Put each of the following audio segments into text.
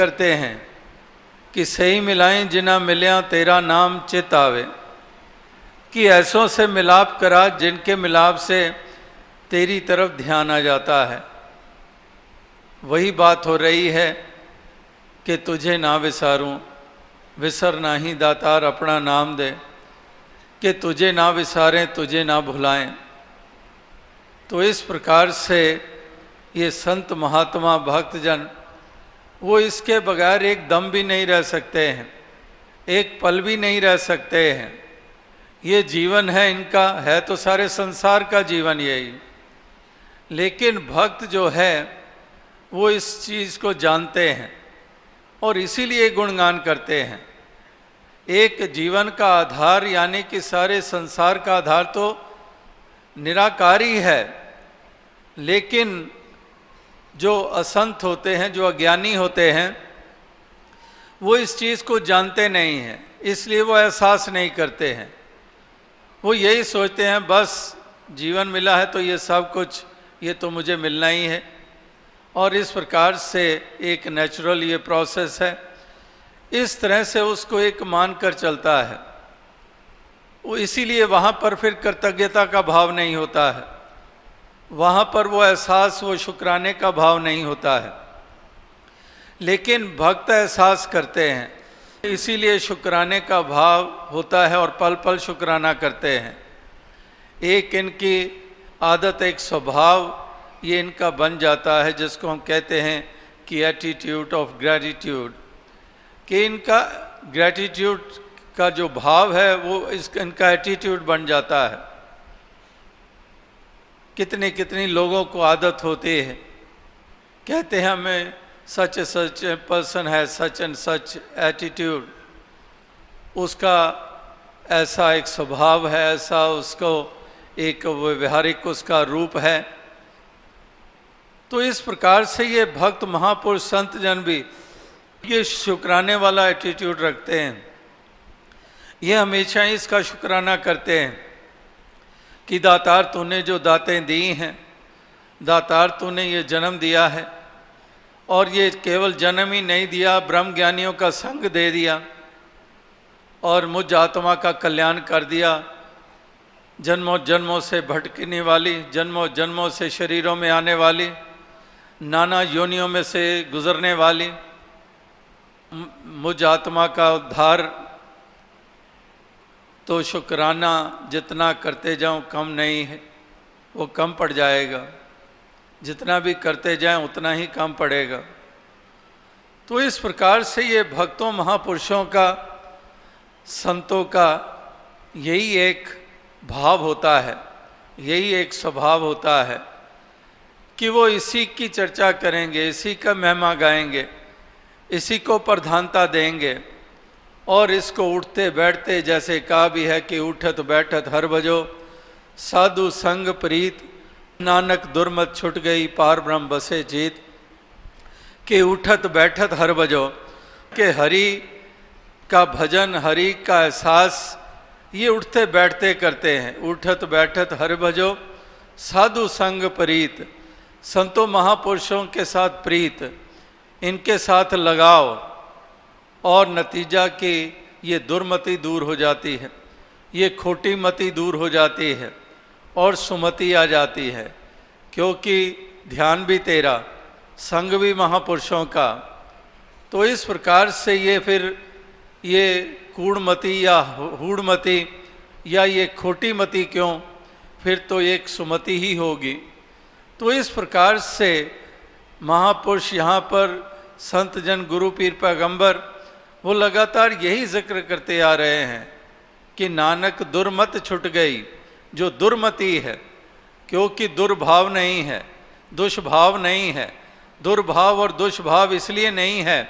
करते हैं कि सही मिलाएं जिना मिल्या तेरा नाम चित आवे, कि ऐसों से मिलाप करा जिनके मिलाप से तेरी तरफ ध्यान आ जाता है। वही बात हो रही है कि तुझे ना विसारूं, विसर नाही दातार अपना नाम दे, कि तुझे ना विसारें तुझे ना भुलाएं। तो इस प्रकार से ये संत महात्मा भक्तजन वो इसके बगैर एक दम भी नहीं रह सकते हैं, एक पल भी नहीं रह सकते हैं। ये जीवन है इनका, है तो सारे संसार का जीवन यही, लेकिन भक्त जो है वो इस चीज़ को जानते हैं और इसीलिए गुणगान करते हैं। एक जीवन का आधार यानी कि सारे संसार का आधार तो निराकार ही है, लेकिन जो असंत होते हैं, जो अज्ञानी होते हैं, वो इस चीज़ को जानते नहीं हैं, इसलिए वो एहसास नहीं करते हैं। वो यही सोचते हैं बस जीवन मिला है तो ये सब कुछ ये तो मुझे मिलना ही है, और इस प्रकार से एक नेचुरल ये प्रोसेस है, इस तरह से उसको एक मान कर चलता है। वो इसीलिए वहाँ पर फिर कृतज्ञता का भाव नहीं होता है, वहाँ पर वो एहसास, वो शुक्राने का भाव नहीं होता है। लेकिन भक्त एहसास करते हैं, इसीलिए शुक्राने का भाव होता है और पल पल शुक्राना करते हैं। एक इनकी आदत, एक स्वभाव ये इनका बन जाता है, जिसको हम कहते हैं कि एटीट्यूड ऑफ ग्रैटिट्यूड, कि इनका ग्रैटिट्यूड का जो भाव है वो इनका एटीट्यूड बन जाता है। कितनी कितनी लोगों को आदत होती है, कहते हैं हमें सच सच पर्सन है, सच एंड सच एटीट्यूड, उसका ऐसा एक स्वभाव है, ऐसा उसको एक व्यवहारिक उसका रूप है। तो इस प्रकार से ये भक्त महापुरुष संत जन भी ये शुक्राने वाला एटीट्यूड रखते हैं। ये हमेशा इसका शुक्राना करते हैं कि दातार तूने जो दातें दी हैं, दातार तूने ये जन्म दिया है, और ये केवल जन्म ही नहीं दिया, ब्रह्म ज्ञानियों का संग दे दिया और मुझ आत्मा का कल्याण कर दिया। जन्मों जन्मों से भटकने वाली, जन्मों जन्मों से शरीरों में आने वाली, नाना योनियों में से गुजरने वाली मुझ आत्मा का उद्धार। तो शुक्राना जितना करते जाऊं कम नहीं है, वो कम पड़ जाएगा, जितना भी करते जाएं उतना ही कम पड़ेगा। तो इस प्रकार से ये भक्तों महापुरुषों का, संतों का यही एक भाव होता है, यही एक स्वभाव होता है कि वो इसी की चर्चा करेंगे, इसी का महिमा गाएंगे, इसी को प्रधानता देंगे, और इसको उठते बैठते, जैसे कहा भी है कि उठत बैठत हर बजो साधु संग प्रीत, नानक दुर्मत छुट गई पार ब्रह्म बसे जीत, कि उठत बैठत हर बजो, कि हरि का भजन, हरि का एहसास ये उठते बैठते करते हैं। उठत बैठत हर भजो साधु संग प्रीत, संतों महापुरुषों के साथ प्रीत, इनके साथ लगाव, और नतीजा कि ये दुर्मति दूर हो जाती है, ये खोटी मति दूर हो जाती है और सुमति आ जाती है, क्योंकि ध्यान भी तेरा, संग भी महापुरुषों का। तो इस प्रकार से ये फिर ये कूड़मति या हूड़मति या ये खोटी मति क्यों, फिर तो एक सुमति ही होगी। तो इस प्रकार से महापुरुष यहाँ पर संत जन, गुरु पीर पैगंबर, वो लगातार यही जिक्र करते आ रहे हैं कि नानक दुर्मत छुट गई, जो दुर्मति है, क्योंकि दुर्भाव नहीं है, दुष्भाव नहीं है। दुर्भाव और दुष्भाव इसलिए नहीं है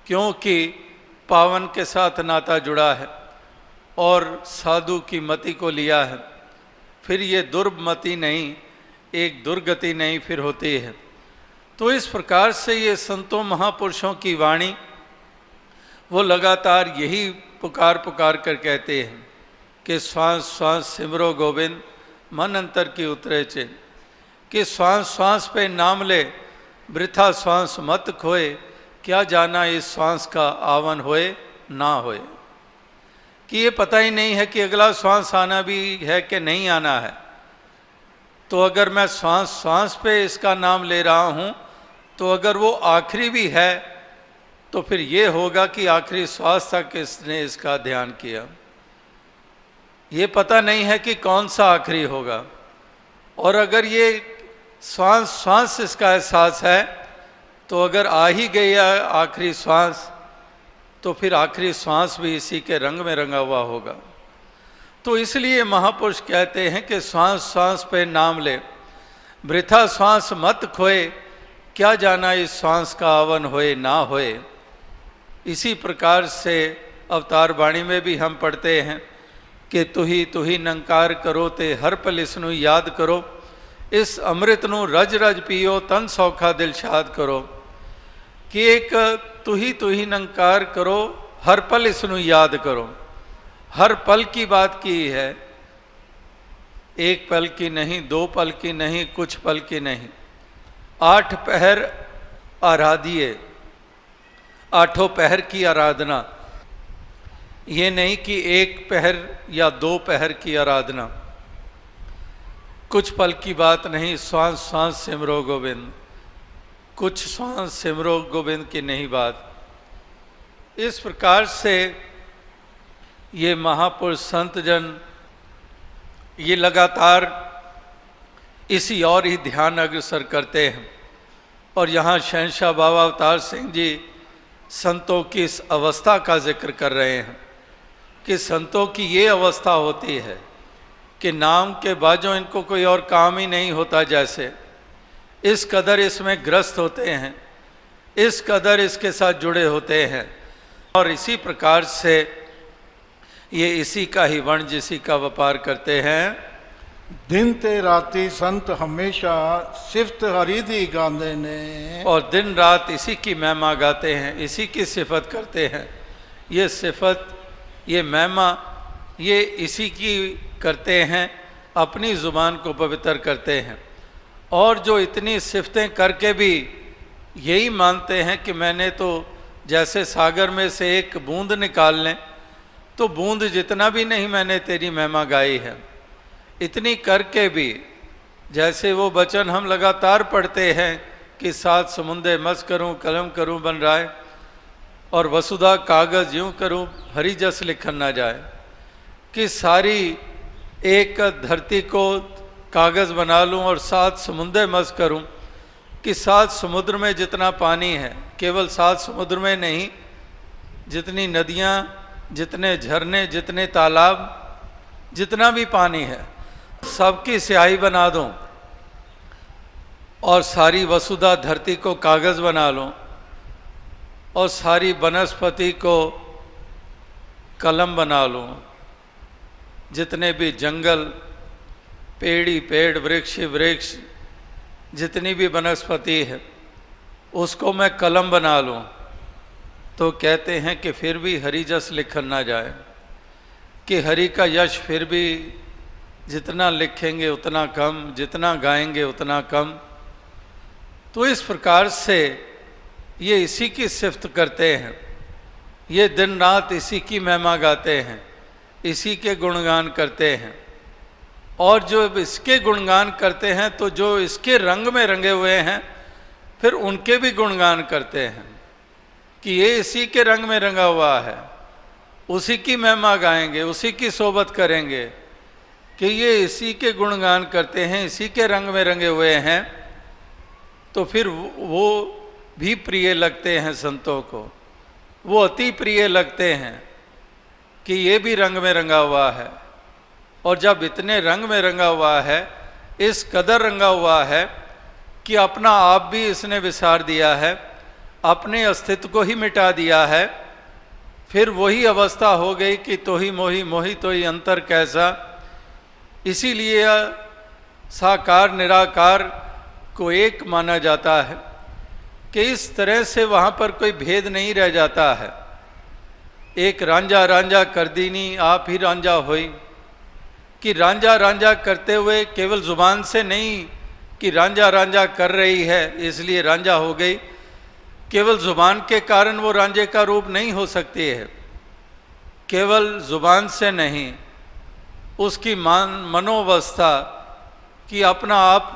क्योंकि पावन के साथ नाता जुड़ा है और साधु की मति को लिया है। फिर ये दुर्मति नहीं, एक दुर्गति नहीं फिर होती है। तो इस प्रकार से ये संतों महापुरुषों की वाणी वो लगातार यही पुकार पुकार कर कहते हैं कि श्वास श्वास सिमरो गोविंद, मन अंतर की उतरे चिन, कि श्वास श्वास पे नाम ले, वृथा श्वास मत खोए, क्या जाना इस श्वास का आवन होए ना होए, कि ये पता ही नहीं है कि अगला श्वास आना भी है कि नहीं आना है। तो अगर मैं श्वास श्वास पे इसका नाम ले रहा हूँ, तो अगर वो आखिरी भी है तो फिर ये होगा कि आखिरी श्वास तक इसने इसका ध्यान किया। ये पता नहीं है कि कौन सा आखिरी होगा। और अगर ये श्वास श्वास इसका एहसास है, तो अगर आ ही गया आखिरी श्वास, तो फिर आखिरी श्वास भी इसी के रंग में रंगा हुआ होगा। तो इसलिए महापुरुष कहते हैं कि श्वास श्वास पे नाम ले, वृथा श्वास मत खोए, क्या जाना इस श्वास का आवन होए ना होए। इसी प्रकार से अवतार वाणी में भी हम पढ़ते हैं कि तुही नंकार करो ते हर पल इसनु याद करो, इस अमृत नू रज रज पियो तन सौखा दिल शाद करो। कि एक तुही नंकार करो, हर पल इसनु याद करो। हर पल की बात की है, एक पल की नहीं, 2 पल की नहीं, कुछ पल की नहीं। 8 पहर आराधिए, 8 पहर की आराधना। ये नहीं कि 1 पहर या 2 पहर की आराधना। कुछ पल की बात नहीं, श्वास श्वास सिमरो गोविंद, कुछ श्वास सिमरो गोविंद की नहीं बात। इस प्रकार से ये महापुरुष संत जन ये लगातार इसी और ही ध्यान अग्रसर करते हैं। और यहाँ शहंशाह बाबा अवतार सिंह जी संतों की इस अवस्था का जिक्र कर रहे हैं कि संतों की ये अवस्था होती है कि नाम के बाजों इनको कोई और काम ही नहीं होता, जैसे इस कदर इसमें ग्रस्त होते हैं, इस कदर इसके साथ जुड़े होते हैं। और इसी प्रकार से ये इसी का ही वण जिसी का व्यापार करते हैं। दिन ते राती संत हमेशा सिफत हरि दी गांदे ने, और दिन रात इसी की महिमा गाते हैं, इसी की सिफत करते हैं। ये सिफत, ये महिमा, ये इसी की करते हैं, अपनी ज़ुबान को पवित्र करते हैं। और जो इतनी सिफतें करके भी यही मानते हैं कि मैंने तो जैसे सागर में से एक बूंद निकाल लें, तो बूंद जितना भी नहीं मैंने तेरी महिमा गाई है। इतनी करके भी जैसे वो वचन हम लगातार पढ़ते हैं कि 7 समुंदे मस करूं कलम करूं बन राय, और वसुधा कागज़ यूं करूं हरि जस लिखन ना जाए, कि सारी एक धरती को कागज़ बना लूं और 7 समुंदे मस करूं, कि 7 समुद्र में जितना पानी है, केवल 7 समुद्र में नहीं, जितनी नदियाँ, जितने झरने, जितने तालाब, जितना भी पानी है, सबकी स्याही बना दूं और सारी वसुधा धरती को कागज़ बना लूं और सारी वनस्पति को कलम बना लूं, जितने भी जंगल, पेड़ी पेड़, वृक्ष वृक्ष, जितनी भी वनस्पति है उसको मैं कलम बना लूं, तो कहते हैं कि फिर भी हरि जस लिखन ना जाए, कि हरि का यश फिर भी जितना लिखेंगे उतना कम, जितना गाएंगे उतना कम। तो इस प्रकार से ये इसी की सिफत करते हैं, ये दिन रात इसी की महिमा गाते हैं, इसी के गुणगान करते हैं। और जो इसके गुणगान करते हैं तो जो इसके रंग में रंगे हुए हैं फिर उनके भी गुणगान करते हैं कि ये इसी के रंग में रंगा हुआ है, उसी की महिमा गाएंगे, उसी की सोबत करेंगे, कि ये इसी के गुणगान करते हैं, इसी के रंग में रंगे हुए हैं। तो फिर वो भी प्रिय लगते हैं संतों को, वो अति प्रिय लगते हैं कि ये भी रंग में रंगा हुआ है। और जब इतने रंग में रंगा हुआ है, इस कदर रंगा हुआ है कि अपना आप भी इसने विसार दिया है, अपने अस्तित्व को ही मिटा दिया है, फिर वही अवस्था हो गई कि तो ही मोही मोही तो ही अंतर कैसा। इसीलिए साकार निराकार को एक माना जाता है कि इस तरह से वहाँ पर कोई भेद नहीं रह जाता है। एक रांझा रांझा कर दीनी आप ही रांझा होई, कि रांझा रांझा करते हुए केवल ज़ुबान से नहीं कि रांझा रांझा कर रही है इसलिए रांझा हो गई, केवल जुबान के कारण वो रांझे का रूप नहीं हो सकती है, केवल जुबान से नहीं, उसकी मनोवस्था की अपना आप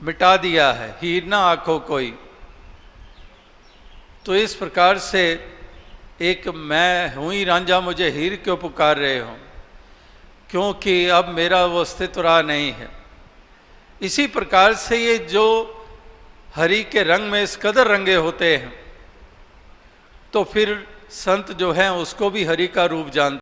मिटा दिया है, हीर ना आंखों कोई। तो इस प्रकार से एक मैं हूँ ही रांझा, मुझे हीर क्यों पुकार रहे हो, क्योंकि अब मेरा वो अस्तित्व रहा नहीं है। इसी प्रकार से ये जो हरि के रंग में इस कदर रंगे होते हैं, तो फिर संत जो हैं उसको भी हरि का रूप जानते